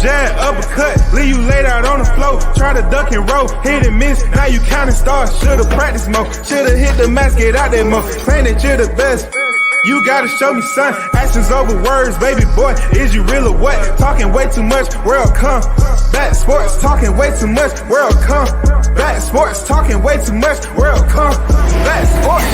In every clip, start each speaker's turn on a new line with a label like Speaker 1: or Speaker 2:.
Speaker 1: jab, uppercut, leave you laid out on the floor. Try to duck and roll, hit and miss, now you counting stars. Should've practiced more, should've hit the mask, get out there more. Claim that you're the best. You gotta show me, son. Actions over words, baby boy. Is you real or what? Talking way too much, world come. Back sports, talking way too much, world come. Back sports, talking way too much, world come. Back sports.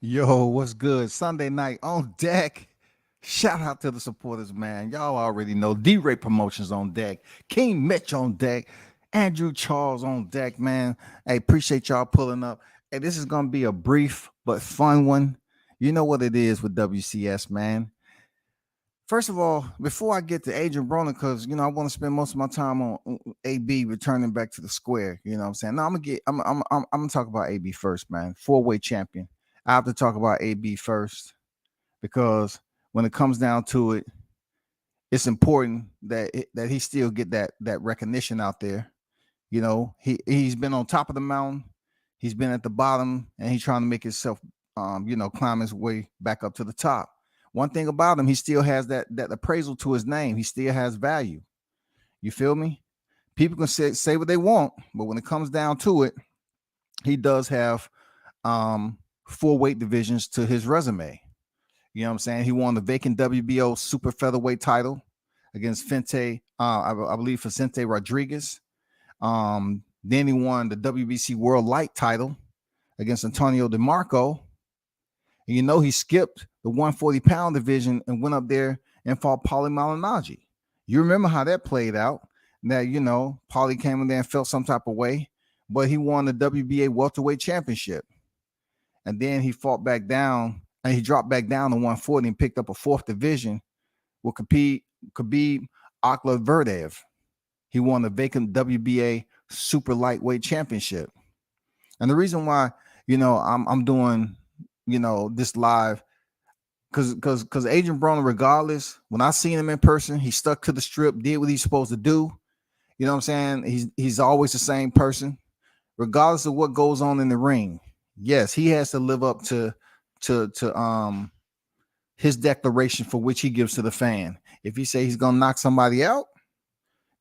Speaker 2: Yo, what's good? Sunday night on deck. Shout out to the supporters, man. Y'all already know D-Ray Promotions on deck, King Mitch on deck, Andrew Charles on deck, man. Hey, appreciate y'all pulling up. Hey, this is gonna be a brief but fun one. You know what it is with WCS, man. First of all, before I get to Adrien Broner, because I want to spend most of my time on AB returning back to the square. You know what I'm saying? No, I'm gonna talk about AB first, man. 4-way champion. I have to talk about AB first because when it comes down to it, it's important that he still get that recognition out there. He's been on top of the mountain, he's been at the bottom, and he's trying to make himself, climb his way back up to the top. One thing about him, he still has that appraisal to his name. He still has value. You feel me? People can say what they want, but when it comes down to it, he does have 4 weight divisions to his resume. You know what I'm saying? He won the vacant WBO super featherweight title against Fente, I believe Vicente Rodriguez. Then he won the WBC World Light title against Antonio DeMarco. And he skipped the 140-pound division and went up there and fought Paulie Malignaggi. You remember how that played out? That, Paulie came in there and felt some type of way, but he won the WBA welterweight championship. And then he fought back down, and he dropped back down to 140 and picked up a 4th division with Khabib Akhladverdev. He won the vacant WBA super lightweight championship. And the reason why, I'm doing, this live, because Adrien Broner, regardless, when I seen him in person, he stuck to the strip, did what he's supposed to do. You know what I'm saying? He's always the same person, regardless of what goes on in the ring. Yes, he has to live up to his declaration for which he gives to the fan. If he say he's gonna knock somebody out,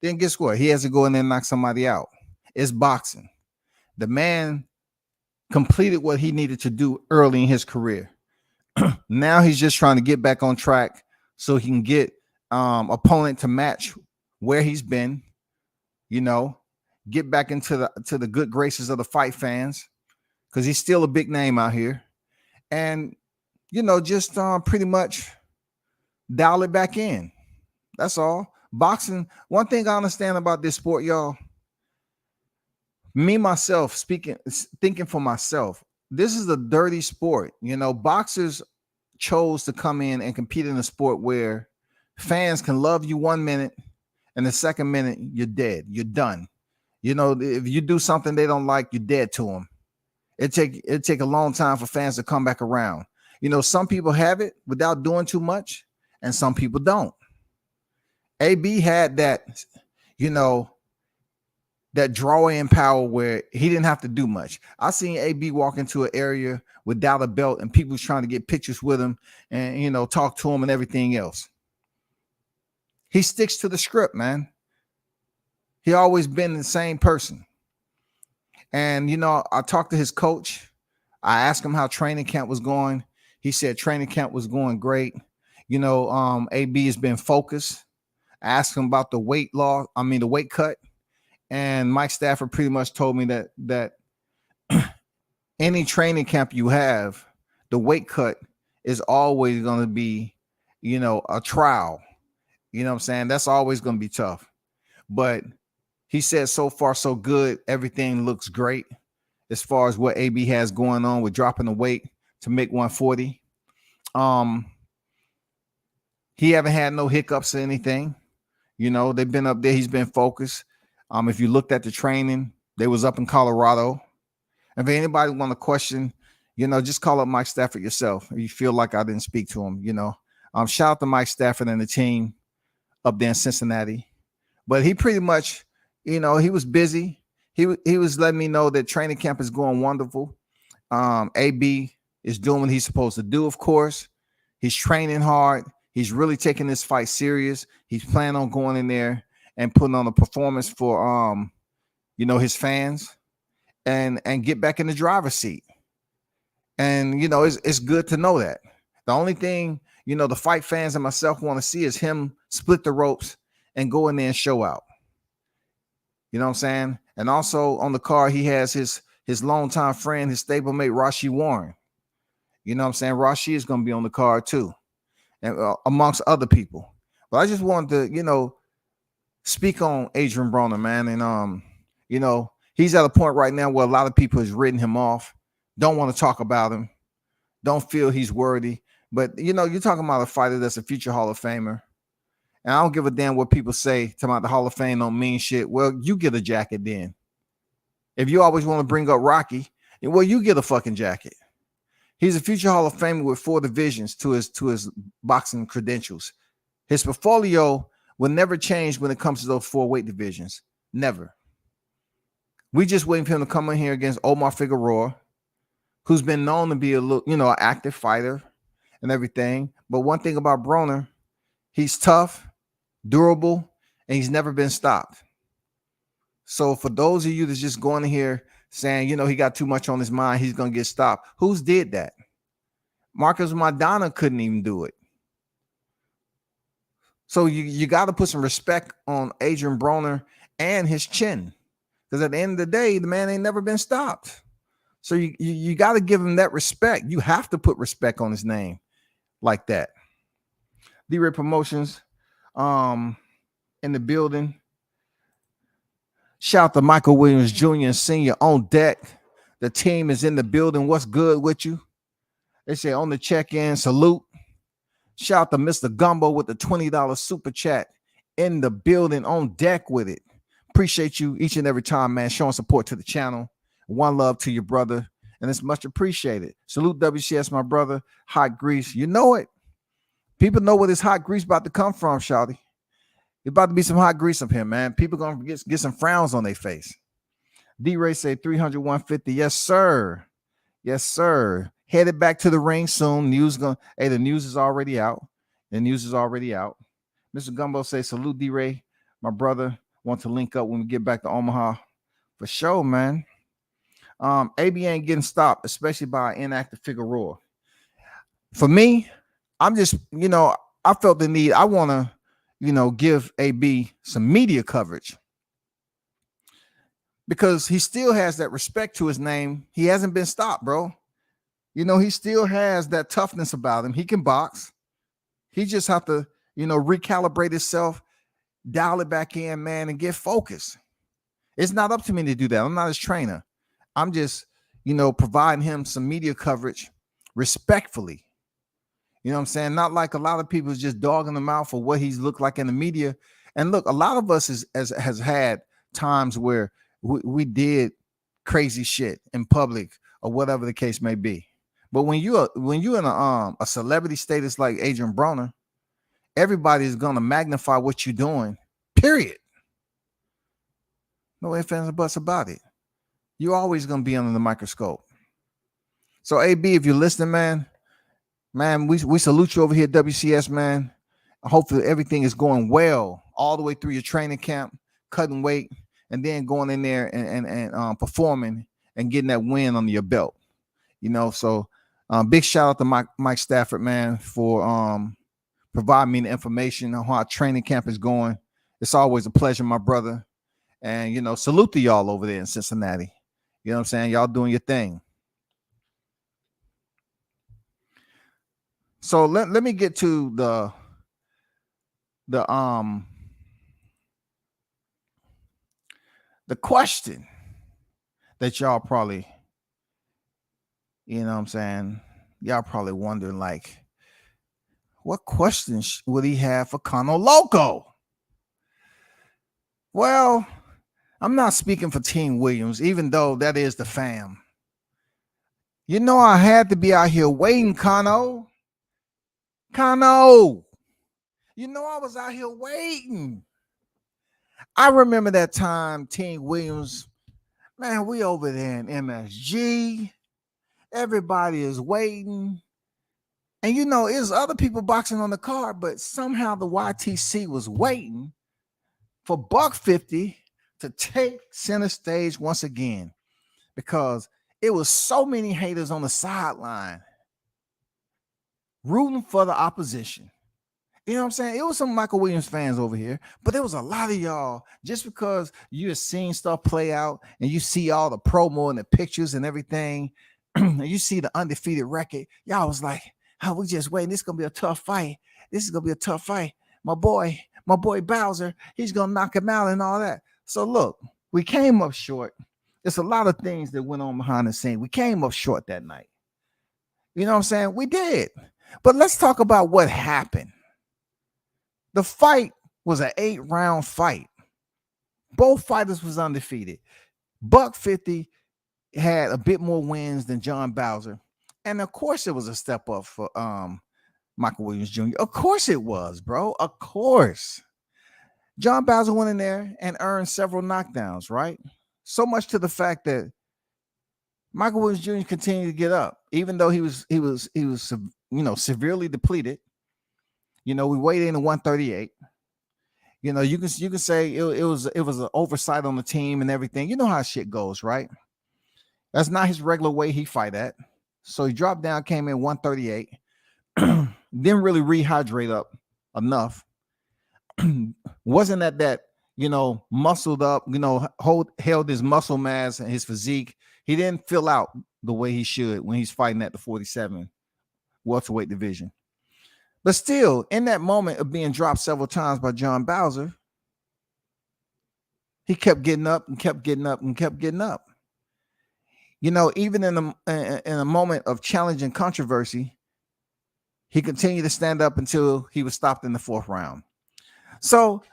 Speaker 2: then guess what? He has to go in there and knock somebody out. It's boxing. The man completed what he needed to do early in his career. Now he's just trying to get back on track so he can get opponent to match where he's been. Get back into the good graces of the fight fans, because he's still a big name out here. And, just pretty much dial it back in. That's all. Boxing, one thing I understand about this sport, y'all, myself, thinking for myself, this is a dirty sport. Boxers chose to come in and compete in a sport where fans can love you 1 minute and the second minute you're dead. You're done. If you do something they don't like, you're dead to them. It take a long time for fans to come back around. Some people have it without doing too much, and some people don't. AB had that, that draw-in power where he didn't have to do much. I seen AB walk into an area without a belt, and people was trying to get pictures with him and talk to him and everything else. He sticks to the script, man. He always been the same person. And, I talked to his coach. I asked him how training camp was going. He said training camp was going great. AB has been focused. I asked him about the the weight cut. And Mike Stafford pretty much told me that any training camp you have, the weight cut is always going to be, a trial. You know what I'm saying? That's always going to be tough. But he said so far so good. Everything looks great as far as what AB has going on with dropping the weight to make 140. He haven't had no hiccups or anything. They've been up there. He's been focused. If you looked at the training, they was up in Colorado. If anybody want to question, just call up Mike Stafford yourself. If you feel like I didn't speak to him, shout out to Mike Stafford and the team up there in Cincinnati. But he pretty much, he was busy. He was letting me know that training camp is going wonderful. AB is doing what he's supposed to do, of course. He's training hard. He's really taking this fight serious. He's planning on going in there and putting on a performance for his fans and get back in the driver's seat. And it's good to know that. The only thing the fight fans and myself want to see is him split the ropes and go in there and show out. You know what I'm saying? And also on the card, he has his longtime friend, his stablemate, Rashi Warren. You know what I'm saying? Rashi is going to be on the card too, and amongst other people. But I just wanted to, speak on Adrien Broner, man. And, he's at a point right now where a lot of people has written him off, don't want to talk about him, don't feel he's worthy. But, you're talking about a fighter that's a future Hall of Famer. And I don't give a damn what people say about the Hall of Fame don't mean shit. Well, you get a jacket then. If you always want to bring up Rocky, well, you get a fucking jacket. He's a future Hall of Famer with 4 divisions to his boxing credentials. His portfolio will never change when it comes to those 4 weight divisions. Never. We just waiting for him to come in here against Omar Figueroa, who's been known to be an active fighter and everything. But one thing about Broner, he's tough, durable, and he's never been stopped. So for those of you that's just going in here saying, he got too much on his mind, he's going to get stopped. Who's did that? Marcos Maidana couldn't even do it. So you got to put some respect on Adrien Broner and his chin. Because at the end of the day, the man ain't never been stopped. So you got to give him that respect. You have to put respect on his name like that. D-Ray Promotions in the building. Shout out to Michael Williams Jr. and Sr. on deck. The team is in the building. What's good with you? They say on the check-in, salute. Shout out to Mr. Gumbo with the $20 super chat in the building on deck with it. Appreciate you each and every time, man, showing support to the channel. One love to your brother, and it's much appreciated. Salute WCS, my brother. Hot grease. You know it. People know where this hot grease about to come from, shawty. It's about to be some hot grease up here, man. People going to get some frowns on their face. D-Ray say 300, 150. Yes, sir. Yes, sir. Headed back to the ring soon. The news is already out. The news is already out. Mr. Gumbo say salute D-Ray. My brother want to link up when we get back to Omaha. For sure, man. AB ain't getting stopped, especially by an inactive Figueroa. For me, I'm just, I felt the need. I want to, give AB some media coverage because he still has that respect to his name. He hasn't been stopped, bro. He still has that toughness about him. He can box. He just have to, recalibrate himself, dial it back in, man, and get focused. It's not up to me to do that. I'm not his trainer. I'm just, providing him some media coverage respectfully. You know what I'm saying? Not like a lot of people is just dogging him out for what he's looked like in the media. And look, a lot of us has had times where we did crazy shit in public or whatever the case may be. But when you're in a celebrity status like Adrien Broner, everybody is gonna magnify what you're doing. Period. No ifs, ands, or buts about it. You're always gonna be under the microscope. So AB, if you're listening, man, we salute you over here at WCS, man. Hopefully everything is going well all the way through your training camp, cutting weight, and then going in there and performing and getting that win under your belt. So big shout out to Mike Stafford, man, for providing me the information on how our training camp is going. It's always a pleasure, my brother. And salute to y'all over there in Cincinnati. You know what I'm saying? Y'all doing your thing. So let me get to the question that y'all probably, y'all probably wondering, like, what questions would he have for Cano Loco? Well, I'm not speaking for Team Williams, even though that is the fam. I had to be out here waiting, Cano. I was out here waiting. I remember that time, Team Williams, man, we over there in MSG. Everybody is waiting. And it's other people boxing on the card, but somehow the YTC was waiting for $150 to take center stage once again, because it was so many haters on the sideline rooting for the opposition. You know what I'm saying? It was some Michael Williams fans over here, but there was a lot of y'all, just because you have seen stuff play out and you see all the promo and the pictures and everything, and you see the undefeated record, y'all was like, oh, we just waiting. This is going to be a tough fight. My boy Bowser, he's going to knock him out and all that. So look, we came up short. There's a lot of things that went on behind the scene. We came up short that night. You know what I'm saying? We did. But let's talk about what happened. The fight was an 8-round fight. Both fighters was undefeated. $150 had a bit more wins than John Bowser. And of course it was a step up for Michael Williams Jr. Of course it was, bro. Of course. John Bowser went in there and earned several knockdowns, right? So much to the fact that Michael Williams Jr. continued to get up, even though he was severely depleted. We weighed in at 138. You can say it was an oversight on the team and everything. You know how shit goes, right? That's not his regular weight he fight at. So he dropped down, came in 138. Didn't really rehydrate up enough. Wasn't at that, muscled up, held his muscle mass and his physique. He didn't fill out the way he should when he's fighting at the 47 welterweight division. But still, in that moment of being dropped several times by John Bowser, he kept getting up and kept getting up and kept getting up. Even in a moment of challenge and controversy, he continued to stand up until he was stopped in the 4th round. So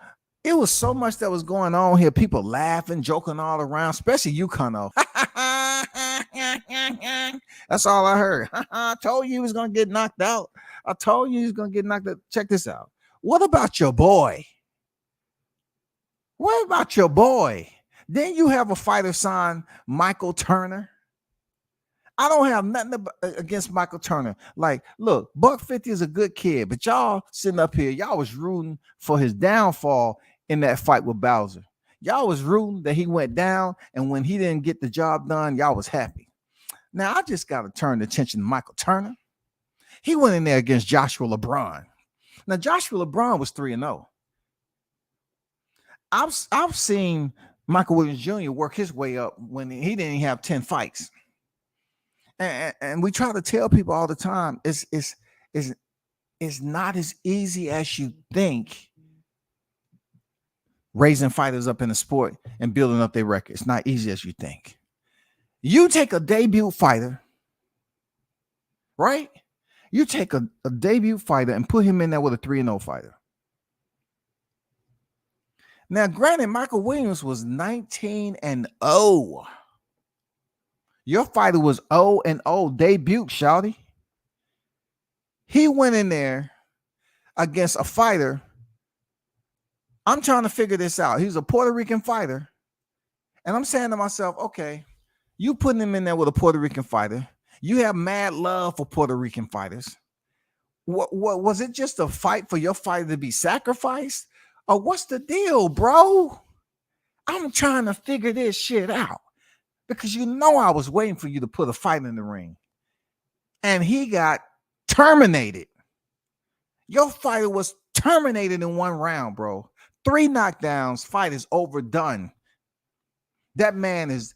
Speaker 2: it was so much that was going on here. People laughing, joking all around, especially you, Cano. That's all I heard. I told you he was going to get knocked out. Check this out. What about your boy? Then you have a fighter signed Michael Turner. I don't have nothing against Michael Turner. Like, look, $150 is a good kid, but y'all sitting up here, y'all was rooting for his downfall in that fight with Bowser. Y'all was rooting that he went down, and when he didn't get the job done, y'all was happy. Now, I just got to turn the attention to Michael Turner. He went in there against Joshua LeBron. Now, Joshua LeBron was 3-0. I've seen Michael Williams Jr. work his way up when he didn't have 10 fights. And we try to tell people all the time, it's not as easy as you think raising fighters up in the sport and building up their record. It's not easy as you think. You take a debut fighter, right? You take a debut fighter and put him in there with a 3-0 fighter. Now, granted, Michael Williams was 19-0. Your fighter was 0-0 debut, shawty. He went in there against a fighter. I'm trying to figure this out. He's a Puerto Rican fighter. And I'm saying to myself, okay, you putting him in there with a Puerto Rican fighter. You have mad love for Puerto Rican fighters. What was it just a fight for your fighter to be sacrificed? Or what's the deal, bro? I'm trying to figure this shit out because I was waiting for you to put a fight in the ring. And he got terminated. Your fighter was terminated in 1 round, bro. 3 knockdowns, fight is overdone. That man is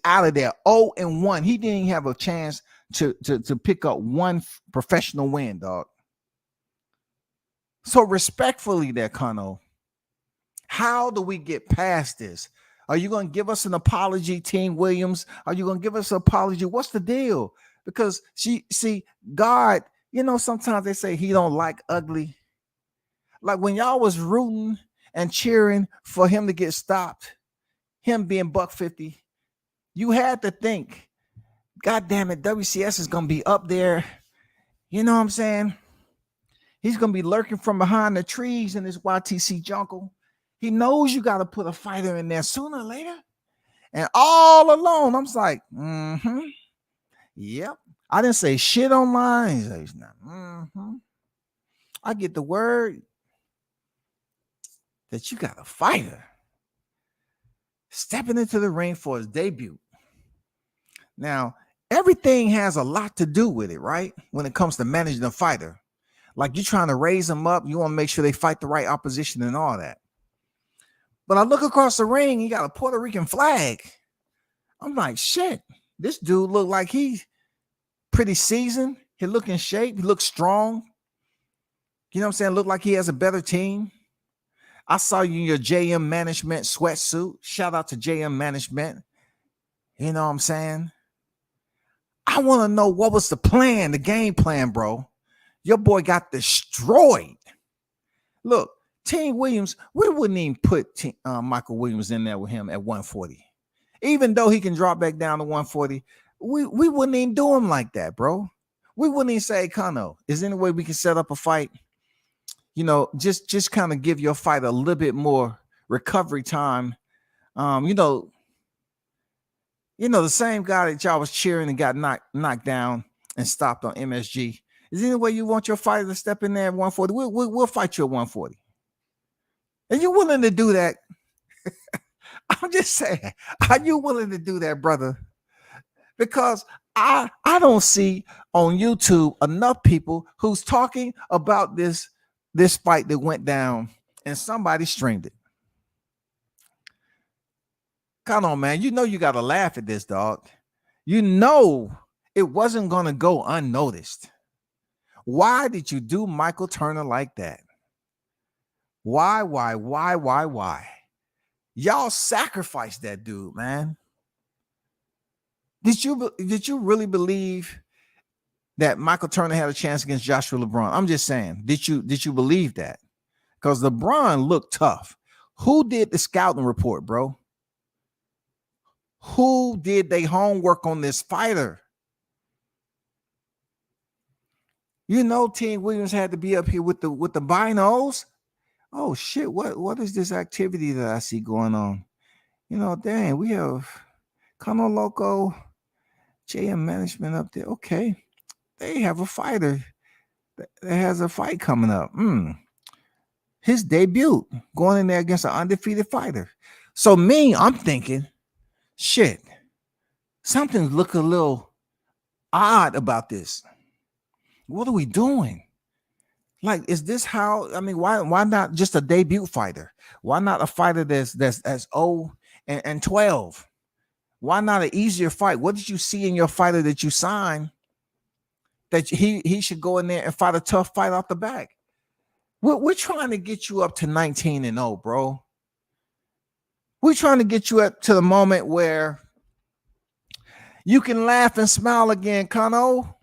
Speaker 2: out of there 0-1. He didn't even have a chance to pick up 1 professional win, dog. So respectfully there, Cano, how do we get past this? Are you going to give us an apology, Team Williams? Are you going to give us an apology? What's the deal? Because God, sometimes they say he don't like ugly. Like when y'all was rooting and cheering for him to get stopped, him being $150, you had to think, God damn it, WCS is going to be up there. You know what I'm saying? He's going to be lurking from behind the trees in this YTC jungle. He knows you got to put a fighter in there sooner or later. And all alone, I'm like, yep. I didn't say shit online. He says, I get the word that you got a fighter stepping into the ring for his debut. Now, everything has a lot to do with it, right? When it comes to managing a fighter. Like you're trying to raise them up. You want to make sure they fight the right opposition and all that. But I look across the ring, he got a Puerto Rican flag. I'm like, shit, this dude look like he's pretty seasoned. He look in shape. He looks strong. You know what I'm saying? Look like he has a better team. I saw you in your JM Management sweatsuit. Shout out to JM Management. You know what I'm saying? I want to know what was the plan, the game plan, bro. Your boy got destroyed. Look, Team Williams, we wouldn't even put Michael Williams in there with him at 140. Even though he can drop back down to 140, we wouldn't even do him like that, bro. We wouldn't even say, Cano, is there any way we can set up a fight? Just kind of give your fight a little bit more recovery time. The same guy that y'all was cheering and got knocked down and stopped on MSG. Is there any way you want your fighter to step in there at 140? We'll fight you at 140. Are you willing to do that? I'm just saying, are you willing to do that, brother? Because I don't see on YouTube enough people who's talking about this fight that went down and somebody streamed it. Come on, man. You got to laugh at this, dog. It wasn't going to go unnoticed. Why did you do Michael Turner like that? Why? Y'all sacrificed that dude, man. Did you really believe that Michael Turner had a chance against Joshua LeBron? I'm just saying, did you believe that? Because LeBron looked tough. Who did the scouting report, bro? Who did they homework on this fighter? Team Williams had to be up here with the binos. Oh shit! What is this activity that I see going on? Dang, we have Cano Loco, JM Management up there. Okay, they have a fighter that has a fight coming up. His debut, going in there against an undefeated fighter. So I'm thinking, shit, something's looking a little odd about this. What are we doing? Like, is this how? I mean, why not just a debut fighter? Why not a fighter that's 0-12? Why not an easier fight? What did you see in your fighter that you signed that he should go in there and fight a tough fight off the back? We're trying to get you up to 19-0, bro. We're trying to get you up to the moment where you can laugh and smile again, Cano.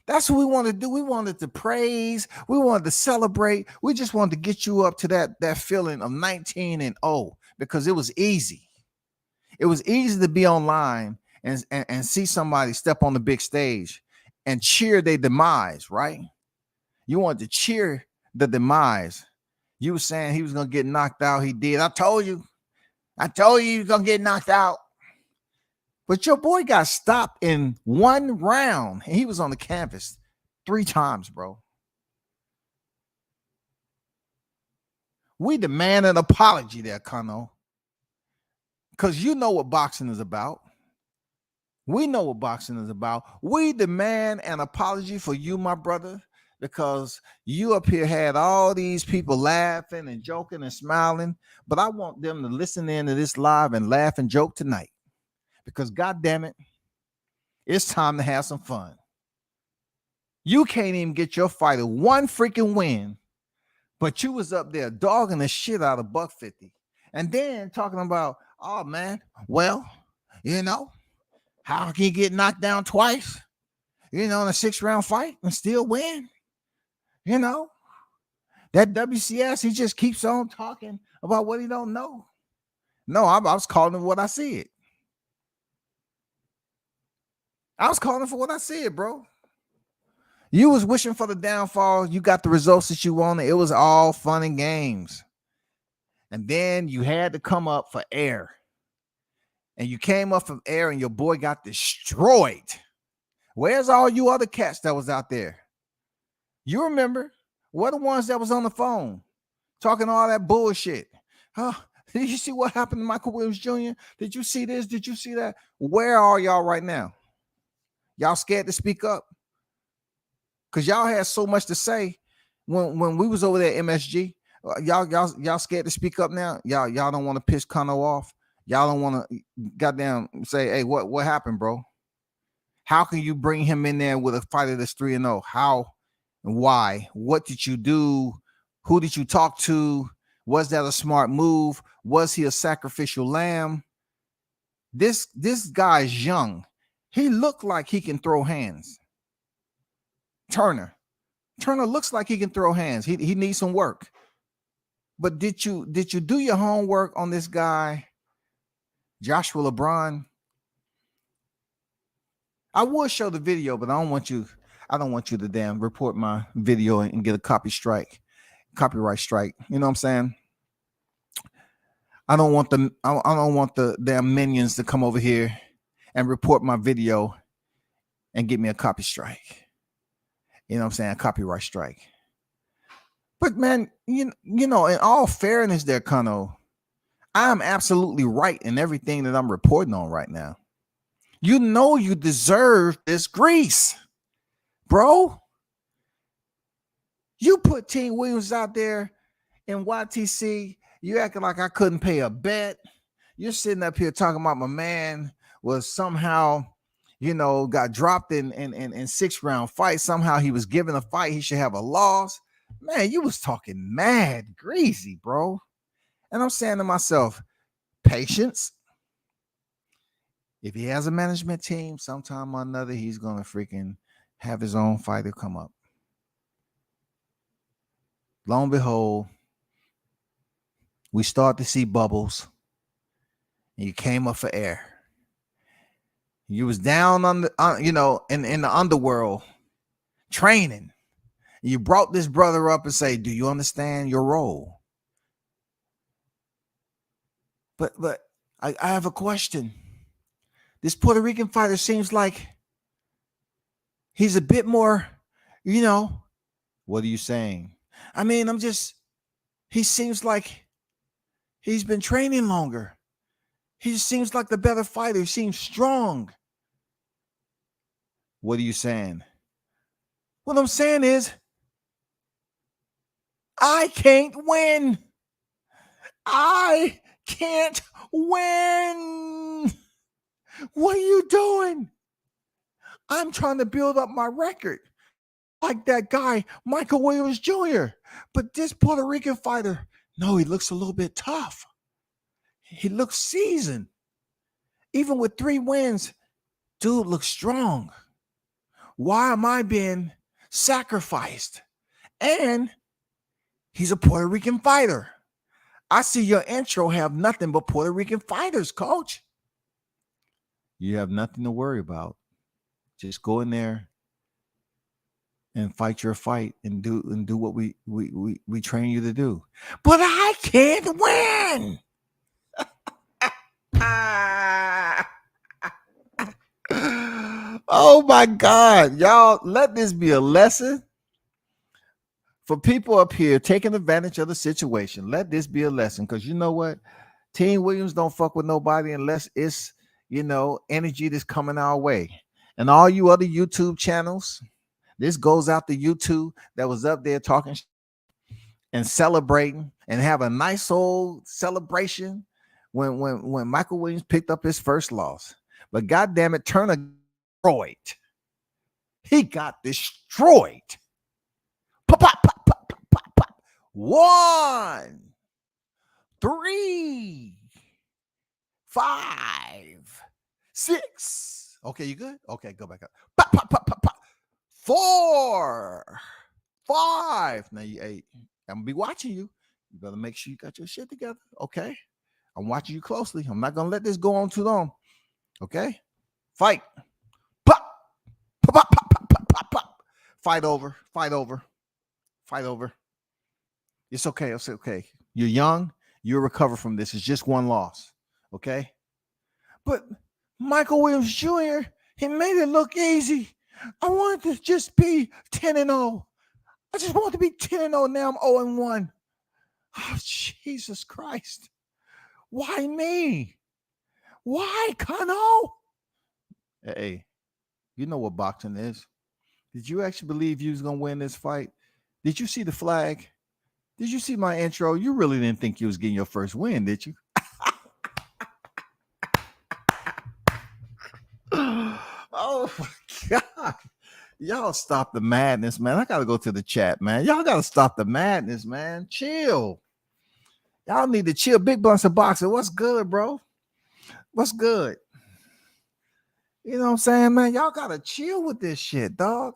Speaker 2: That's what we want to do. We wanted to praise. We wanted to celebrate. We just wanted to get you up to that feeling of 19-0 because it was easy. It was easy to be online and see somebody step on the big stage and cheer their demise, right? You wanted to cheer the demise. You were saying he was going to get knocked out. He did. I told you he was going to get knocked out. But your boy got stopped in 1 round, and he was on the canvas 3 times, bro. We demand an apology there, Cano. Because you know what boxing is about. We know what boxing is about. We demand an apology for you, my brother, because you up here had all these people laughing and joking and smiling. But I want them to listen in to this live and laugh and joke tonight. Because God damn it, it's time to have some fun. You can't even get your fighter one freaking win, but you was up there dogging the shit out of Buck 50. And then talking about, oh man, well, you know, how can you get knocked down twice, in a 6-round fight and still win? That WCS, he just keeps on talking about what he don't know. No, I was calling it what I see it. I was calling for what I said, bro. You was wishing for the downfall. You got the results that you wanted. It was all fun and games. And then you had to come up for air. And you came up from air and your boy got destroyed. Where's all you other cats that was out there? You remember? What the ones that was on the phone talking all that bullshit? Huh? Did you see what happened to Michael Williams Jr.? Did you see this? Did you see that? Where are y'all right now? Y'all scared to speak up? Because y'all had so much to say when we was over there at MSG. Y'all scared to speak up now? Y'all don't want to piss Cano off? Y'all don't want to goddamn say, hey, what happened, bro? How can you bring him in there with a fighter that's 3-0? How and why? What did you do? Who did you talk to? Was that a smart move? Was he a sacrificial lamb? This guy's young. He looked like he can throw hands. Turner looks like he can throw hands. He needs some work. But did you do your homework on this guy, Joshua LeBron? I will show the video, but I don't want you to damn report my video and get a copyright strike. You know what I'm saying? I don't want the damn minions to come over here and report my video and get me a copy strike. You know what I'm saying? A copyright strike. But man, you know, in all fairness there, Cano, I'm absolutely right in everything that I'm reporting on right now. You know you deserve this grease, bro. You put Team Williams out there in YTC. You acting like I couldn't pay a bet. You're sitting up here talking about my man was somehow, got dropped in 6-round fight. Somehow he was given a fight. He should have a loss. Man, you was talking mad greasy, bro. And I'm saying to myself, patience. If he has a management team, sometime or another, he's going to freaking have his own fighter come up. Lo and behold, we start to see bubbles. And you came up for air. You was down on the, in the underworld training. You brought this brother up and say, do you understand your role? But I have a question. This Puerto Rican fighter seems like he's a bit more, what are you saying? I mean, he seems like he's been training longer. He just seems like the better fighter. He seems strong. What are you saying? What I'm saying is, I can't win. I can't win. What are you doing? I'm trying to build up my record like that guy, Michael Williams Jr. But this Puerto Rican fighter, no, he looks a little bit tough. He looks seasoned. Even with 3 wins, dude looks strong. Why am I being sacrificed? And he's a Puerto Rican fighter. I see your intro have nothing but Puerto Rican fighters, coach. You have nothing to worry about. Just go in there and fight your fight and do what we train you to do. But I can't win. Oh my God, y'all, let this be a lesson For people up here taking advantage of the situation, let this be a lesson. Because you know what? Team Williams don't fuck with nobody unless it's, energy that's coming our way. And all you other YouTube channels, this goes out to YouTube that was up there talking and celebrating and have a nice old celebration when Michael Williams picked up his first loss. But goddamn it, Turner destroyed. He got destroyed. Pop, pop, pop, pop, pop, pop, pop. 1, 3, 5, 6. Okay, you good? Okay, go back up. Pop, pop, pop, pop, pop. 4, 5. Now you 8. I'm gonna be watching you. You better make sure you got your shit together. Okay. I'm watching you closely. I'm not gonna let this go on too long. Okay. Fight. Pop. Pop, pop, pop, pop, pop, pop, pop. Fight over. Fight over. Fight over. It's okay. It's okay. You're young. You'll recover from this. It's just one loss. Okay. But Michael Williams Jr., he made it look easy. I wanted to just be 10-0. I just want to be 10-0. Now I'm 0-1. Oh, Jesus Christ. Why me? Why, Cano? Hey, you know what boxing is. Did you actually believe you was going to win this fight? Did you see the flag? Did you see my intro? You really didn't think you was getting your first win, did you? Oh, my God. Y'all stop the madness, man. I got to go to the chat, man. Y'all got to stop the madness, man. Chill. Y'all need to chill. Big Blunts of Boxing. What's good, bro? What's good? You know what I'm saying, man? Y'all got to chill with this shit, dog.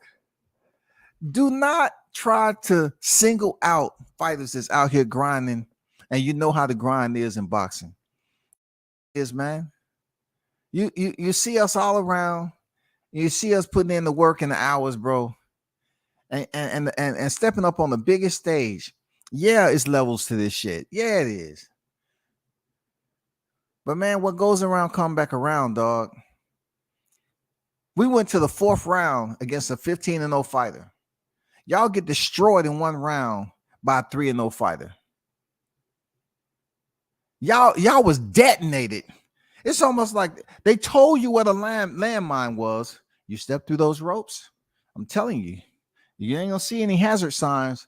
Speaker 2: Do not try to single out fighters that's out here grinding, and you know how the grind is in boxing. Man. You see us all around. You see us putting in the work and the hours, bro, and stepping up on the biggest stage. Yeah, it's levels to this shit. Yeah, it is. But man, what goes around come back around, dog. We went to the 4th round against a 15-0 fighter. Y'all get destroyed in 1 round by a 3-0 fighter. Y'all was detonated. It's almost like they told you what a landmine was. You step through those ropes. I'm telling you, you ain't gonna see any hazard signs.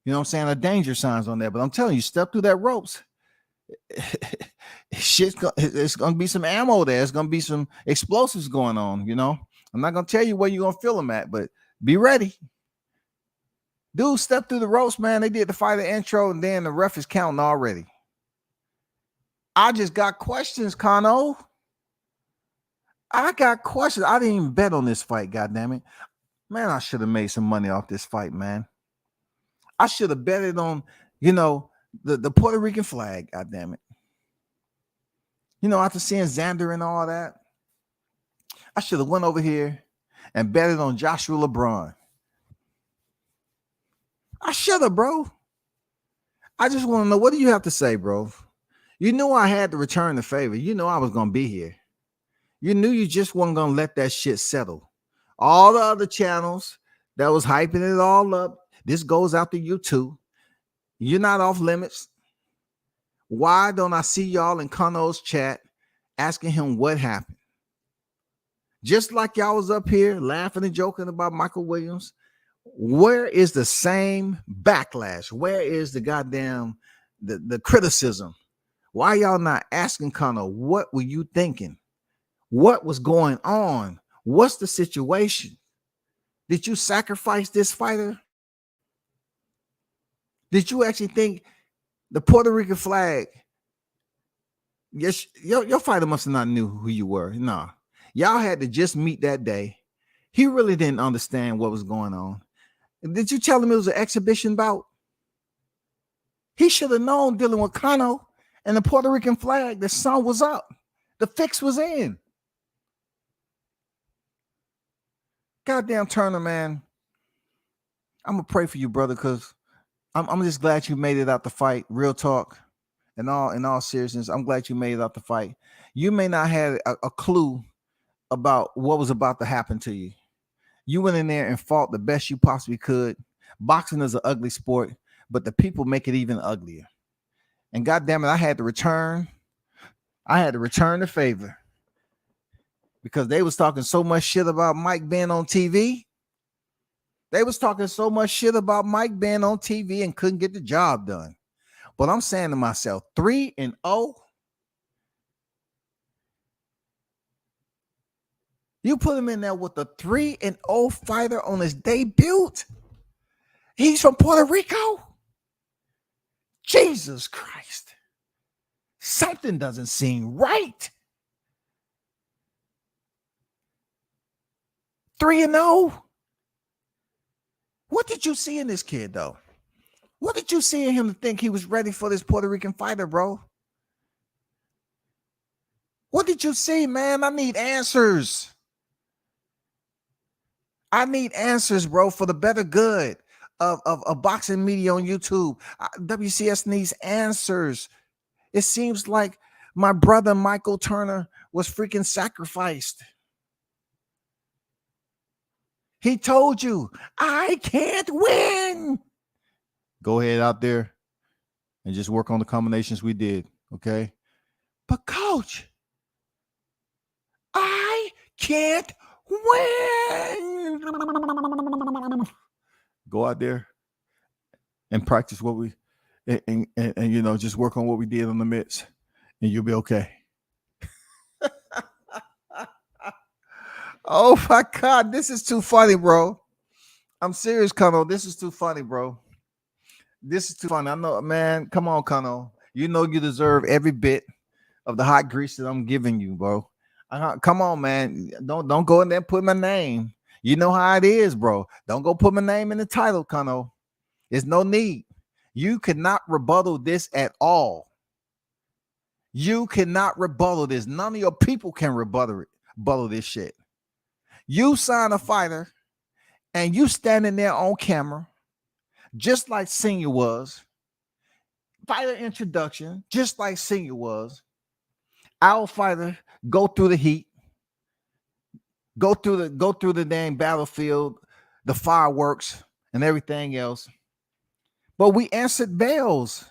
Speaker 2: You know what I'm saying? Or danger signs on there. But I'm telling you, step through that ropes. It's gonna be some ammo there. It's gonna be some explosives going on. I'm not gonna tell you where you're gonna feel them at, but be ready. Dude, step through the ropes, man. They did the fighter intro, and then the ref is counting already. I just got questions, Cano. I got questions. I didn't even bet on this fight, goddammit. Man, I should have made some money off this fight, man. I should have betted on, the Puerto Rican flag, goddammit. After seeing Xander and all that, I should have went over here and betted on Joshua LeBron. I should have, bro. I just want to know, what do you have to say, bro? You knew I had to return the favor. You know I was going to be here. You knew you just wasn't going to let that shit settle. All the other channels that was hyping it all up, this goes out to you too. You're not off limits. Why don't I see y'all in Cano's chat asking him what happened? Just like y'all was up here laughing and joking about Michael Williams. Where is the same backlash? Where is the goddamn the criticism? Why y'all not asking Cano, what were you thinking? What was going on? What's the situation? Did you sacrifice this fighter? Did you actually think the Puerto Rican flag? Yes, your fighter must have not knew who you were. Nah, y'all had to just meet that day. He really didn't understand what was going on. Did you tell him it was an exhibition bout? He should have known, dealing with Cano and the Puerto Rican flag, the sun was up. The fix was in. Goddamn Turner, man. I'm going to pray for you, brother, because I'm just glad you made it out the fight. Real talk. In all seriousness, I'm glad you made it out the fight. You may not have a clue about what was about to happen to you. You went in there and fought the best you possibly could, Boxing is an ugly sport, but the people make it even uglier. And goddamn it, I had to return the favor because they was talking so much shit about Mike being on TV. They was talking so much shit about Mike being on TV and couldn't get the job done. But I'm saying to myself, 3-0. You put him in there with a 3-0 fighter on his debut. He's from Puerto Rico. Jesus Christ. Something doesn't seem right. 3-0. What did you see in this kid, though? What did you see in him to think he was ready for this Puerto Rican fighter, bro? What did you see, man? I need answers. I need answers, bro, for the better good of boxing media on YouTube. WCS needs answers. It seems like my brother Michael Turner was freaking sacrificed. He told you, I can't win. Go ahead out there and just work on the combinations we did, okay? But coach, I can't win. Go out there and practice what we and you know, just work on what we did on the mitts, and you'll be okay. Oh my God, this is too funny, bro. I'm serious, Cano. This is too funny, bro. This is too funny. I know, man. Come on, Cano. You know you deserve every bit of the hot grease that I'm giving you, bro. Come on, man. Don't go in there and put my name. You know how it is, bro. Don't go put my name in the title, Cano. There's no need. You cannot rebuttal this at all. You cannot rebuttal this. None of your people can rebuttal this shit. You sign a fighter and you standing there on camera, just like Senior was. Fighter introduction, just like Senior was. Our fighter go through the heat, go through the dang battlefield, the fireworks and everything else. But we answered bells.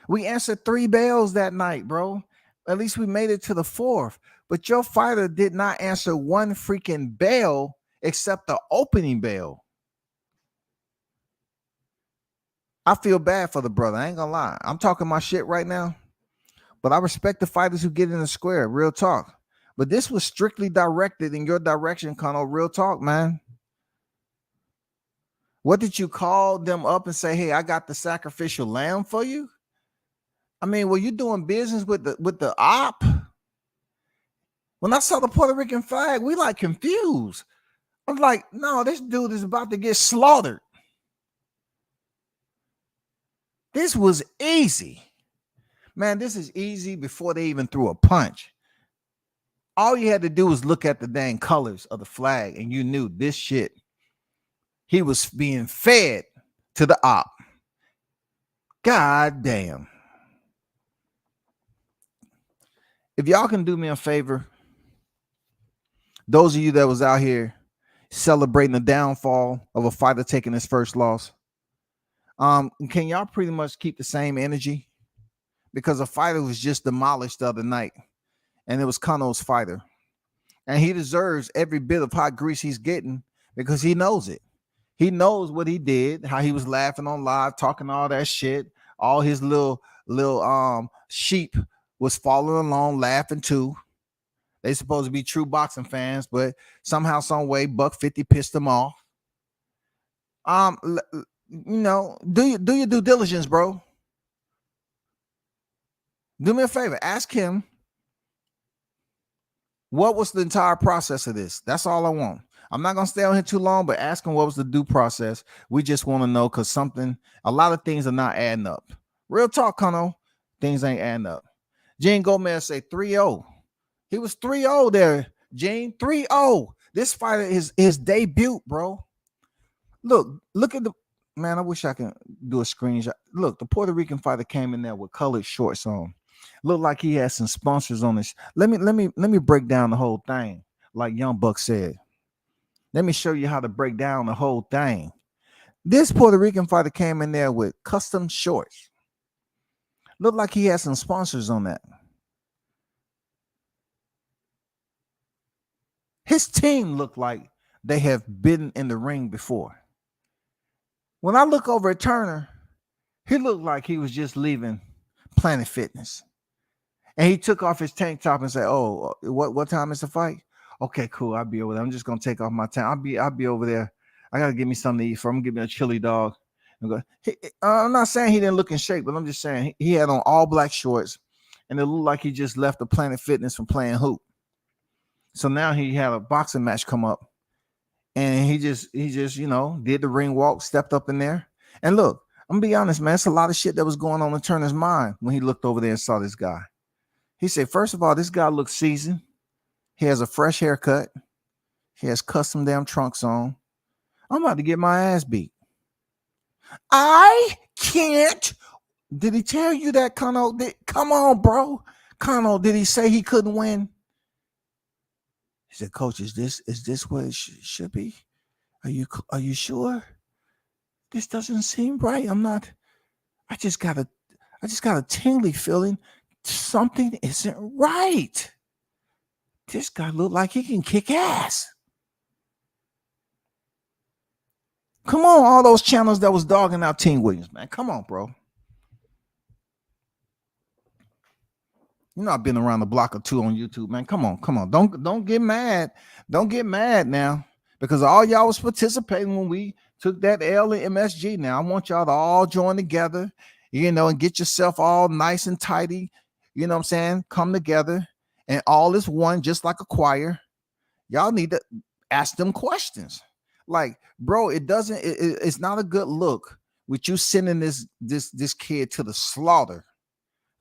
Speaker 2: We answered 3 bells that night, bro. At least we made it to the 4th. But your fighter did not answer one freaking bell except the opening bell. I feel bad for the brother. I ain't gonna lie. I'm talking my shit right now. But I respect the fighters who get in the square. Real talk. But this was strictly directed in your direction, Cano. Real talk, man. What did you call them up and say, hey, I got the sacrificial lamb for you? I mean, were you doing business with the op? When I saw the Puerto Rican flag, we like confused. I was like, no, this dude is about to get slaughtered. This was easy. Man, this is easy before they even threw a punch. All you had to do was look at the dang colors of the flag and you knew this shit. He was being fed to the op. God damn. If y'all can do me a favor, those of you that was out here celebrating the downfall of a fighter taking his first loss, can y'all pretty much keep the same energy? Because a fighter was just demolished the other night, and it was Cano's fighter. And he deserves every bit of hot grease he's getting because he knows it. He knows what he did, how he was laughing on live, talking all that shit. All his little sheep was following along, laughing too. They supposed to be true boxing fans, but somehow, some way, $150 pissed them off. You know, do your due diligence, bro. Do me a favor. Ask him what was the entire process of this. That's all I want. I'm not gonna stay on here too long, but ask him what was the due process. We just want to know because a lot of things are not adding up. Real talk, Cano. Things ain't adding up. Gene Gomez say 3-0. He was 3-0 there, Gene. 3-0. This fighter is his debut, bro. Look at the man. I wish I could do a screenshot. Look, the Puerto Rican fighter came in there with colored shorts on. Looked like he had some sponsors on this. Let me break down the whole thing, like Young Buck said. Let me show you how to break down the whole thing. This Puerto Rican fighter came in there with custom shorts. Looked like he had some sponsors on that. His team looked like they have been in the ring before. When I look over at Turner, he looked like he was just leaving Planet Fitness. And he took off his tank top and said, "Oh, what time is the fight? Okay, cool. I'll be over there. I'm just gonna take off my tank. I'll be over there. I gotta get me something to eat. For I'm gonna get me a chili dog." I'm not saying he didn't look in shape, but I'm just saying he had on all black shorts, and it looked like he just left the Planet Fitness from playing hoop. So now he had a boxing match come up, and he just did the ring walk, stepped up in there, and look, I'm gonna be honest, man, it's a lot of shit that was going on in Turner's mind when he looked over there and saw this guy. He said, first of all, this guy looks seasoned. He has a fresh haircut. He has custom damn trunks on. I'm about to get my ass beat. I can't. Did he tell you that, Cano? Come on, bro. Cano, did he say he couldn't win? He said, Coach, is this what it should be? Are you sure? This doesn't seem right. I just got a tingly feeling something isn't right. This guy looked like he can kick ass. Come on, all those channels that was dogging out Team Williams, man. Come on, bro. You know, I've been around the block or two on YouTube, man. Come on. Don't get mad. Don't get mad now, because all y'all was participating when we took that L in MSG. Now I want y'all to all join together, and get yourself all nice and tidy. You know what I'm saying? Come together and all is one, just like a choir. Y'all need to ask them questions. Like, bro, it's not a good look with you sending this kid to the slaughter.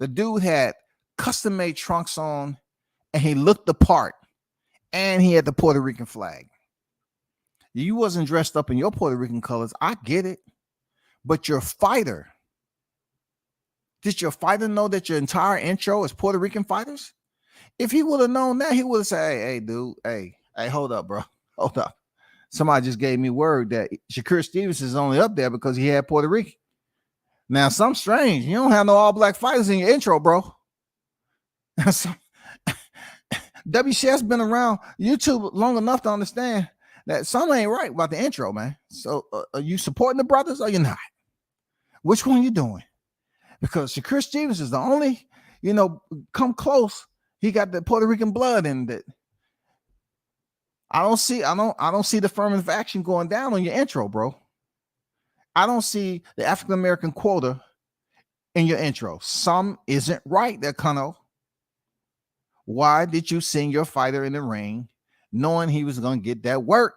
Speaker 2: The dude had custom made trunks on, and he looked the part, and he had the Puerto Rican flag. You wasn't dressed up in your Puerto Rican colors. I get it. But your fighter, did your fighter know that your entire intro is Puerto Rican fighters? If he would have known that, he would have said, hey, dude, hey, hold up, bro. Hold up. Somebody just gave me word that Shakur Stevens is only up there because he had Puerto Rican. Now, something strange. You don't have no all black fighters in your intro, bro. WCS been around YouTube long enough to understand that something ain't right about the intro, man. So are you supporting the brothers or you're not? Which one you doing? Because Shakur Stevens is the only, come close. He got the Puerto Rican blood in that. I don't see the affirmative action going down on your intro, bro. I don't see the African American quota in your intro. Some isn't right there, Cano. Why did you send your fighter in the ring knowing he was going to get that work?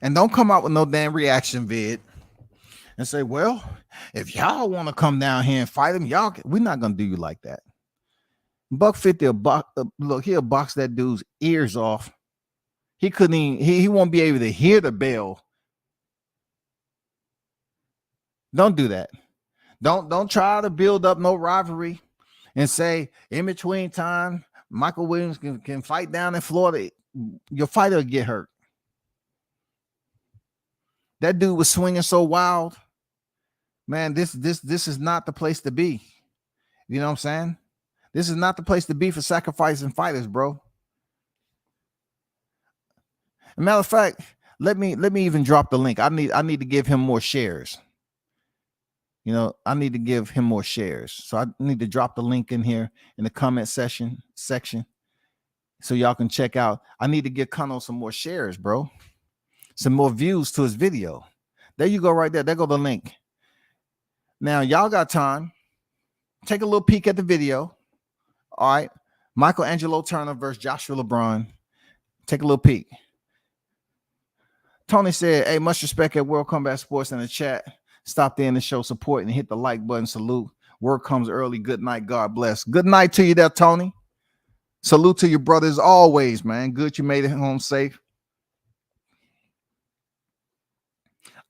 Speaker 2: And don't come out with no damn reaction vid and say, well, if y'all want to come down here and fight him, we're not going to do you like that. $150 look, he'll box that dude's ears off. He couldn't even, he won't be able to hear the bell. Don't do that. Don't try to build up no rivalry and say in between time Michael Williams can fight down in Florida. Your fighter will get hurt. That dude was swinging so wild, man. This is not the place to be. You know what I'm saying? This is not the place to be for sacrificing fighters, bro. As a matter of fact, let me even drop the link. I need to give him more shares. I need to give him more shares. So I need to drop the link in here in the comment section so y'all can check out. I need to give Cano some more shares, bro. Some more views to his video. There you go right there. There go the link. Now, y'all got time. Take a little peek at the video. All right. Michael Angelo Turner versus Joshua LeBron. Take a little peek. Tony said, hey, much respect at World Combat Sports in the chat. Stop there in the show support and hit the like button. Salute. Work comes early. Good night. God bless. Good night to you there, Tony. Salute to your brothers always, man. Good you made it home safe.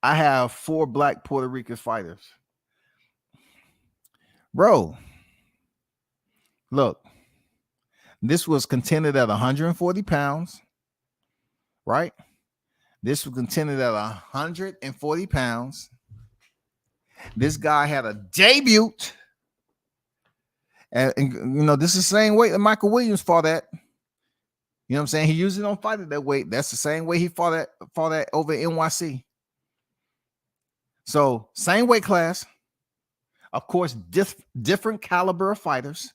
Speaker 2: I have 4 black Puerto Rican fighters. Bro, look, this was contended at 140 pounds, right? This was contended at 140 pounds. This guy had a debut. And this is the same weight that Michael Williams fought at. You know what I'm saying? He usually don't fight at that weight. That's the same way he fought at over NYC. So same weight class. Of course, different caliber of fighters.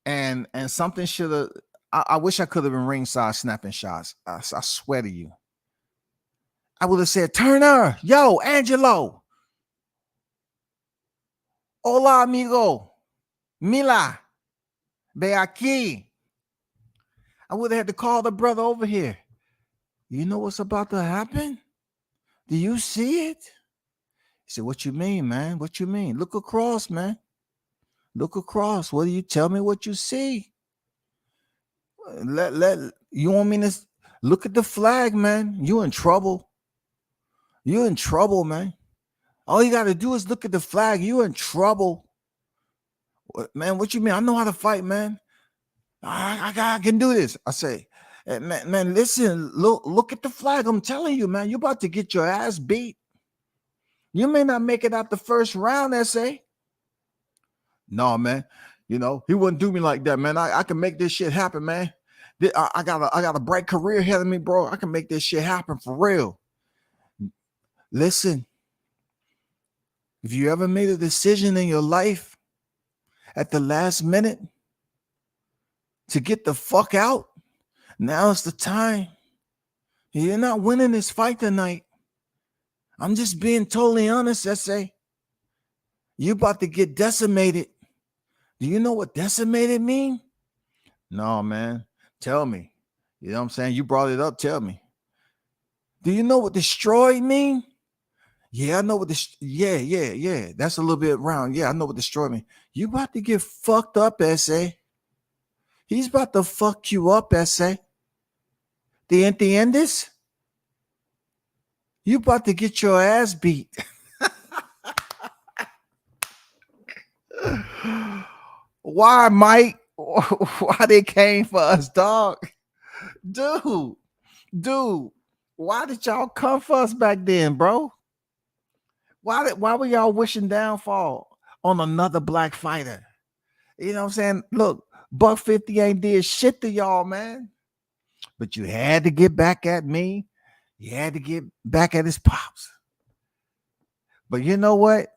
Speaker 2: And something should have. I wish I could have been ringside snapping shots. I swear to you. I would have said, Turner, yo, Angelo. Hola, amigo. Mila. Ve aquí. I would have had to call the brother over here. You know what's about to happen? Do you see it? He said, what you mean, man? What you mean? Look across, man. Look across. What do you tell me what you see? You want me to look at the flag, man? You in trouble. You in trouble, man. All you got to do is look at the flag. You in trouble. Man, what you mean? I know how to fight, man. I can do this. I say, hey, man, listen, look at the flag. I'm telling you, man, you're about to get your ass beat. You may not make it out the first round, S.A. No, man. He wouldn't do me like that, man. I can make this shit happen, man. I got a bright career ahead of me, bro. I can make this shit happen for real. Listen, if you ever made a decision in your life at the last minute to get the fuck out, now's the time. You're not winning this fight tonight. I'm just being totally honest, S.A. You about to get decimated. Do you know what decimated mean? No, man. Tell me. You know what I'm saying? You brought it up. Tell me. Do you know what destroyed mean? Yeah, I know what this. Yeah. That's a little bit round. Yeah, I know what destroyed me. You about to get fucked up, S.A. He's about to fuck you up, S.A. ¿Te entiendes? You about to get your ass beat. Why, Mike? Why they came for us, dog? Dude, why did y'all come for us back then, bro? Why were y'all wishing downfall on another black fighter? You know what I'm saying? Look, Buck 50 ain't did shit to y'all, man. But you had to get back at me. You had to get back at his pops. But you know what?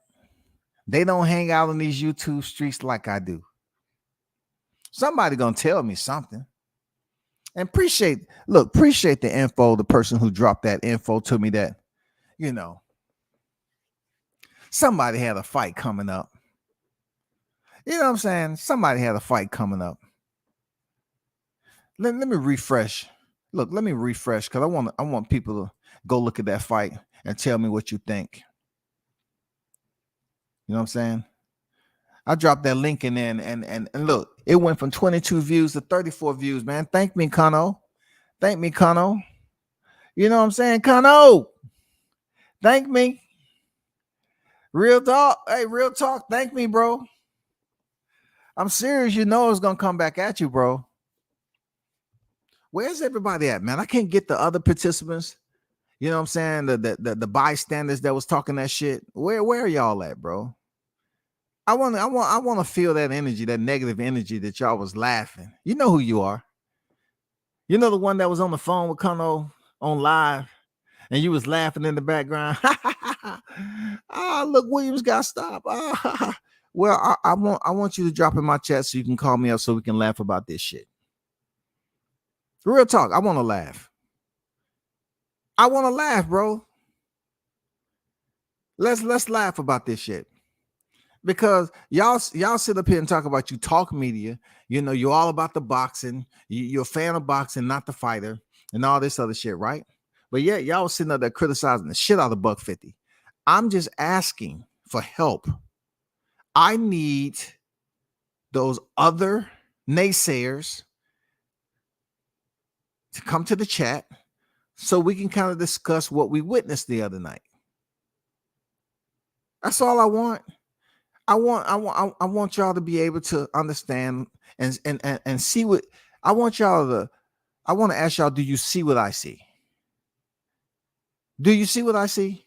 Speaker 2: They don't hang out on these YouTube streets like I do. Somebody gonna tell me something. And appreciate the info, the person who dropped that info to me that, somebody had a fight coming up. You know what I'm saying? Somebody had a fight coming up. Let me refresh. Look, let me refresh because I want people to go look at that fight and tell me what you think. You know what I'm saying? I dropped that link in there and look, it went from 22 views to 34 views, man. Thank me, Cano. Thank me, Cano. You know what I'm saying? Cano. Thank me. Real talk. Hey, real talk. Thank me, bro. I'm serious. You know it's going to come back at you, bro. Where's everybody at, man? I can't get the other participants. You know what I'm saying? The bystanders that was talking that shit. Where are y'all at, bro? I want to feel that energy, that negative energy that y'all was laughing. You know who you are. You know the one that was on the phone with Cano on live, and you was laughing in the background. Look, Williams got stopped. Well, I want you to drop in my chat so you can call me up so we can laugh about this shit. Real talk. I want to laugh. I want to laugh, bro. Let's laugh about this shit. Because y'all sit up here and talk about you talk media. You know, you're all about the boxing. You're a fan of boxing, not the fighter, and all this other shit, right? But yeah, y'all sitting up there criticizing the shit out of Buck 50. I'm just asking for help. I need those other naysayers to come to the chat so we can kind of discuss what we witnessed the other night. That's all I want. I want y'all to be able to understand and see what I want y'all to. I want to ask y'all, do you see what I see? Do you see what I see?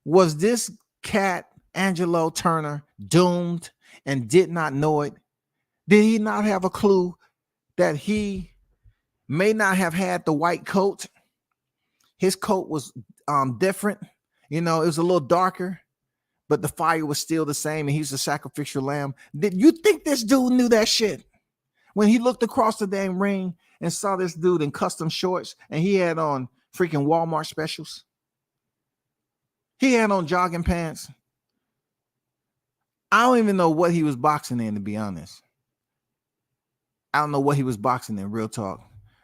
Speaker 2: Was this cat, Angelo Turner, doomed and did not know it? Did he not have a clue that he may not have had the white coat? His coat was different. You know, it was a little darker, but the fire was still the same, and he's a sacrificial lamb. Did you think this dude knew that shit? When he looked across the damn ring and saw this dude in custom shorts, and he had on freaking Walmart specials. He had on jogging pants. I don't even know what he was boxing in, to be honest. I don't know what he was boxing in, real talk.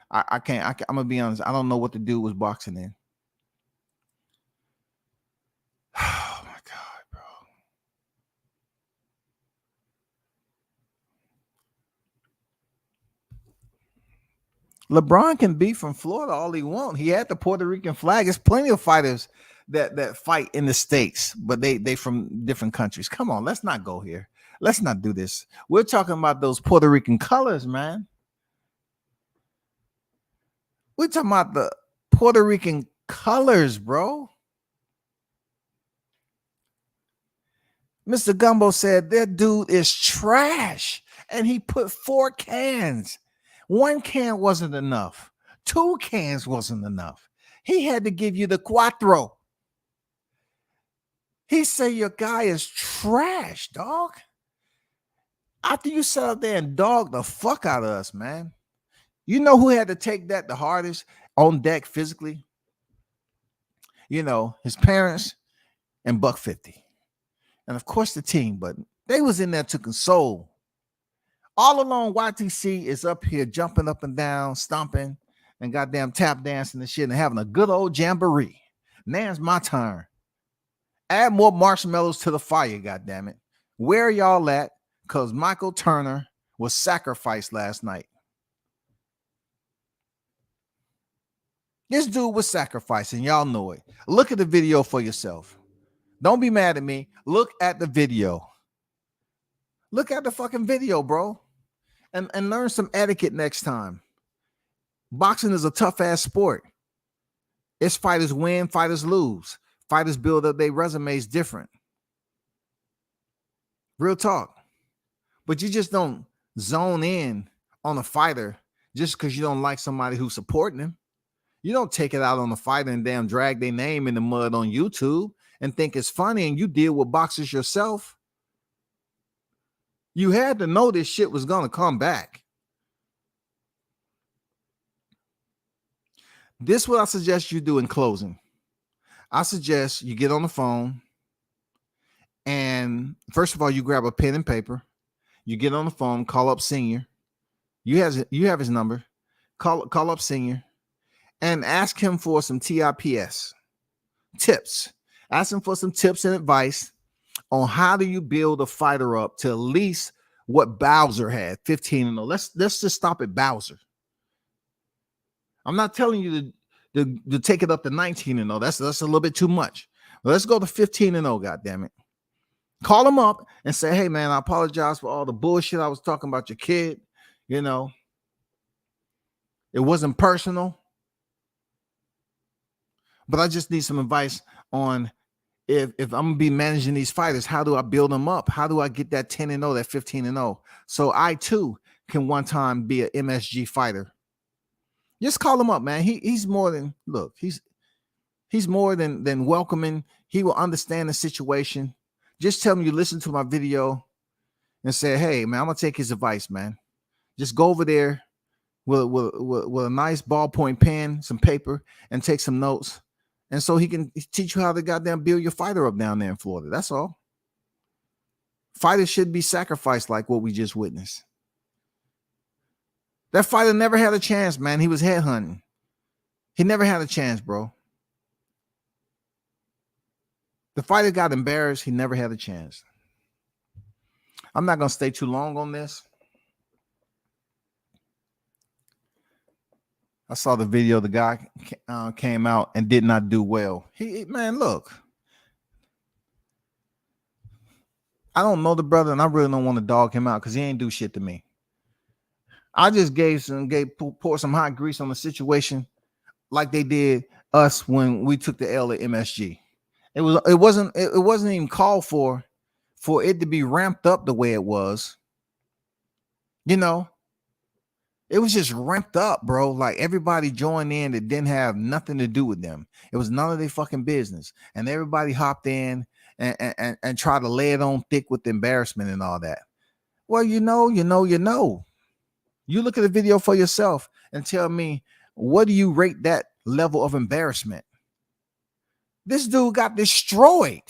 Speaker 2: I'm going to be honest. I don't know what the dude was boxing in. Oh, my God, bro. LeBron can be from Florida all he wants. He had the Puerto Rican flag. There's plenty of fighters that fight in the States, but they from different countries. Come on, let's not go here. Let's not do this. We're talking about those Puerto Rican colors, man. We're talking about the Puerto Rican colors, bro. Mr. Gumbo said that dude is trash, and he put 4 cans. 1 can wasn't enough. 2 cans wasn't enough. He had to give you the cuatro. He said your guy is trash, dog. After you sat up there and dogged the fuck out of us, man. You know who had to take that the hardest on deck physically? You know, his parents and Buck 50. And of course the team, but they was in there to console. All along, YTC is up here jumping up and down, stomping, and goddamn tap dancing and shit and having a good old jamboree. Now it's my turn. Add more marshmallows to the fire, goddammit. Where y'all at? Because Michael Turner was sacrificed last night. This dude was sacrificing. Y'all know it. Look at the video for yourself. Don't be mad at me. Look at the video. Look at the fucking video, bro. And learn some etiquette next time. Boxing is a tough-ass sport. It's fighters win, fighters lose. Fighters build up their resumes different. Real talk. But you just don't zone in on a fighter just because you don't like somebody who's supporting him. You don't take it out on the fighter and damn drag their name in the mud on YouTube and think it's funny and you deal with boxers yourself. You had to know this shit was going to come back. This is what I suggest you do in closing. I suggest you get on the phone and first of all, you grab a pen and paper. You get on the phone, call up Senior. You have his number. Call up Senior and ask him for some TIPS tips. Ask him for some tips and advice on how do you build a fighter up to at least what Bowser had, 15-0. Let's just stop at Bowser. I'm not telling you to take it up to 19-0. That's a little bit too much. But let's go to 15-0, goddammit. Call him up and say, hey, man, I apologize for all the bullshit I was talking about your kid. You know, it wasn't personal. But I just need some advice on if I'm going to be managing these fighters, how do I build them up? How do I get that 10-0, that 15-0? So I, too, can one time be an MSG fighter. Just call him up, man. He's more than, look, he's more than welcoming. He will understand the situation. Just tell him you listen to my video and say, hey, man, I'm going to take his advice, man. Just go over there with a nice ballpoint pen, some paper, and take some notes. And so he can teach you how to goddamn build your fighter up down there in Florida. That's all. Fighters should be sacrificed like what we just witnessed. That fighter never had a chance, man. He was headhunting. He never had a chance, bro. The fighter got embarrassed. He never had a chance. I'm not going to stay too long on this. I saw the video. The guy came out and did not do well. Man, look. I don't know the brother, and I really don't want to dog him out because he ain't do shit to me. I just poured some hot grease on the situation like they did us when we took the L at MSG. It wasn't even called for it to be ramped up the way it was. You know, it was just ramped up, bro. Like everybody joined in that didn't have nothing to do with them. It was none of their fucking business. And everybody hopped in and tried to lay it on thick with embarrassment and all that. Well, you know. You look at the video for yourself and tell me, what do you rate that level of embarrassment? This dude got destroyed.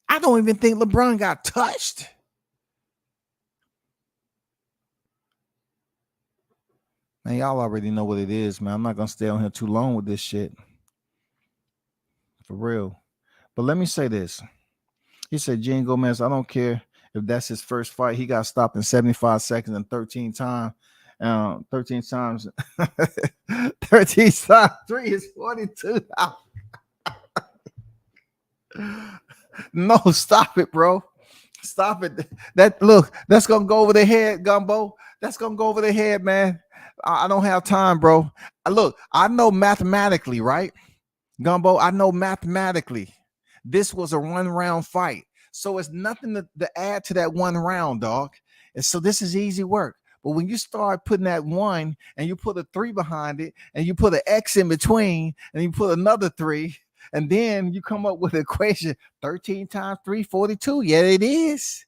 Speaker 2: I don't even think LeBron got touched. Man, y'all already know what it is, man. I'm not going to stay on here too long with this shit. For real. But let me say this. He said, Gene Gomez, I don't care if that's his first fight. He got stopped in 75 seconds and 13 times. 13 times. 13 times 3 is 42. No, stop it, bro. Stop it. That's gonna go over the head, Gumbo. That's gonna go over the head, man. I don't have time, bro. Look, I know mathematically, right? Gumbo, I know mathematically this was a 1-round fight. So it's nothing to add to that 1 round, dog. And so this is easy work. But when you start putting that 1 and you put a 3 behind it and you put an X in between and you put another 3, and then you come up with an equation 13 times 3, 42. Yeah, it is.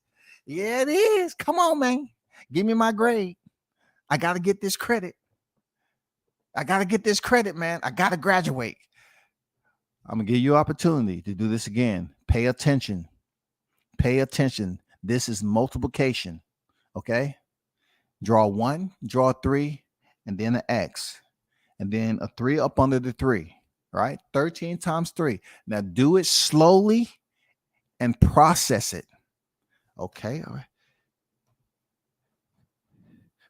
Speaker 2: Yeah, it is. Come on, man. Give me my grade. I got to get this credit. I got to get this credit, man. I got to graduate. I'm going to give you an opportunity to do this again. Pay attention. Pay attention. This is multiplication. Okay? Draw 1, draw 3, and then an X. And then a 3 up under the 3. Right? 13 times 3. Now do it slowly and process it. Okay. All right.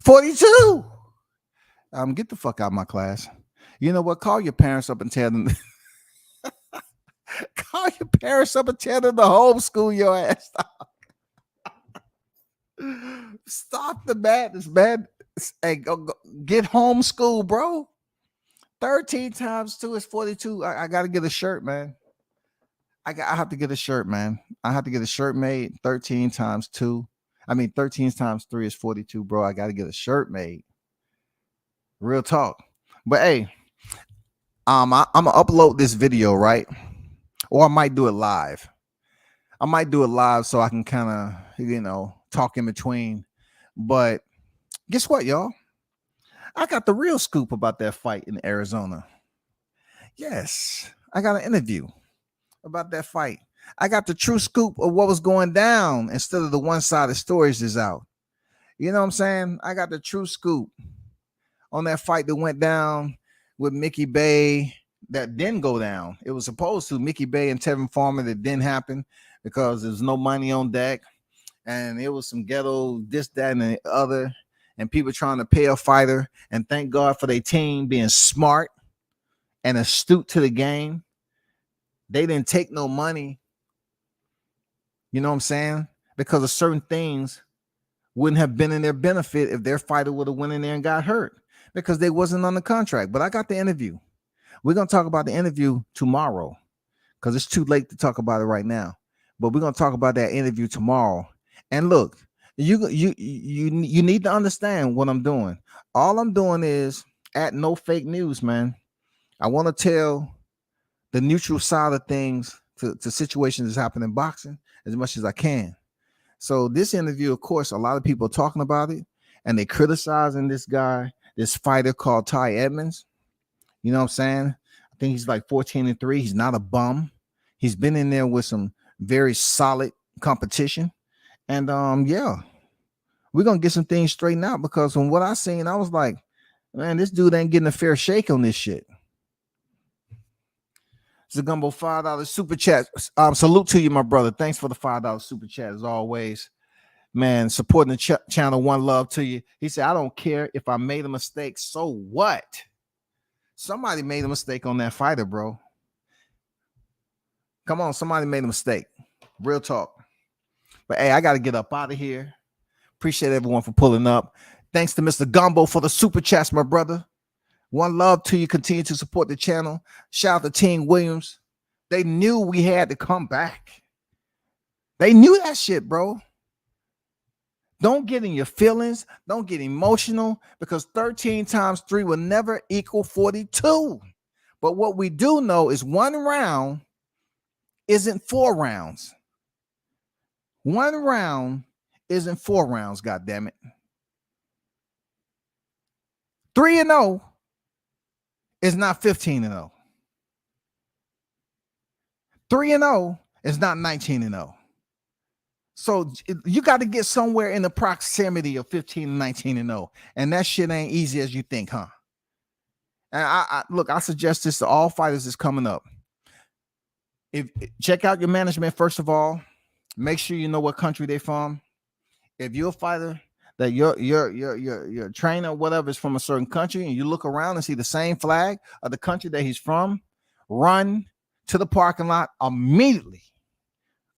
Speaker 2: 42. Get the fuck out of my class. You know what? Call your parents up and tell them. Call your parents up and tell them to homeschool your ass. Stop the madness, man. Hey, go get homeschool, bro. 13 times 2 is 42. I got to get a shirt, man. I have to get a shirt, man. I have to get a shirt made. 13 times 2. 13 times 3 is 42, bro. I got to get a shirt made. Real talk. But hey, I'm gonna upload this video, right? Or I might do it live. I might do it live so I can kind of, talk in between. But guess what, y'all? I got the real scoop about that fight in Arizona. Yes, I got an interview about that fight. I got the true scoop of what was going down instead of the one-sided stories is out. You know what I'm saying? I got the true scoop on that fight that went down with Mickey Bay that didn't go down. It was supposed to. Mickey Bay and Tevin Farmer, that didn't happen because there's no money on deck. And it was some ghetto, this, that, and the other. And people trying to pay a fighter. And thank God for their team being smart and astute to the game. They didn't take no money. You know what I'm saying? Because of certain things wouldn't have been in their benefit if their fighter would have went in there and got hurt because they wasn't on the contract. But I got the interview. We're going to talk about the interview tomorrow because it's too late to talk about it right now. But we're going to talk about that interview tomorrow. And look, you need to understand what I'm doing. All I'm doing is at no fake news, man. I want to tell the neutral side of things to situations that happen in boxing as much as I can. So this interview, of course, a lot of people are talking about it and they criticizing this guy, this fighter called Ty Edmonds. You know what I'm saying? I think he's like 14-3. He's not a bum. He's been in there with some very solid competition. And yeah, we're going to get some things straightened out because from what I seen, I was like, man, this dude ain't getting a fair shake on this shit. Zagumbo, $5 super chat. Salute to you, my brother. Thanks for the $5 super chat as always. Man, supporting the channel. One love to you. He said, I don't care if I made a mistake. So what? Somebody made a mistake on that fighter, bro. Come on, somebody made a mistake. Real talk. But hey, I got to get up out of here. Appreciate everyone for pulling up. Thanks to Mr. Gumbo for the super chats, my brother. One love to you. Continue to support the channel. Shout out to Team Williams. They knew we had to come back. They knew that shit, bro. Don't get in your feelings. Don't get emotional, because 13 times 3 will never equal 42. But what we do know is one round isn't 4 rounds. One round isn't 4 rounds, goddammit. 3-0 is not 15-0. 3-0 is not 19-0. So you got to get somewhere in the proximity of 15 and 19-0. And that shit ain't easy as you think, huh? And I suggest this to all fighters that's coming up. Check out your management, first of all. Make sure you know what country they're from. If you're a fighter that your trainer, whatever, is from a certain country, and you look around and see the same flag of the country that he's from, run to the parking lot immediately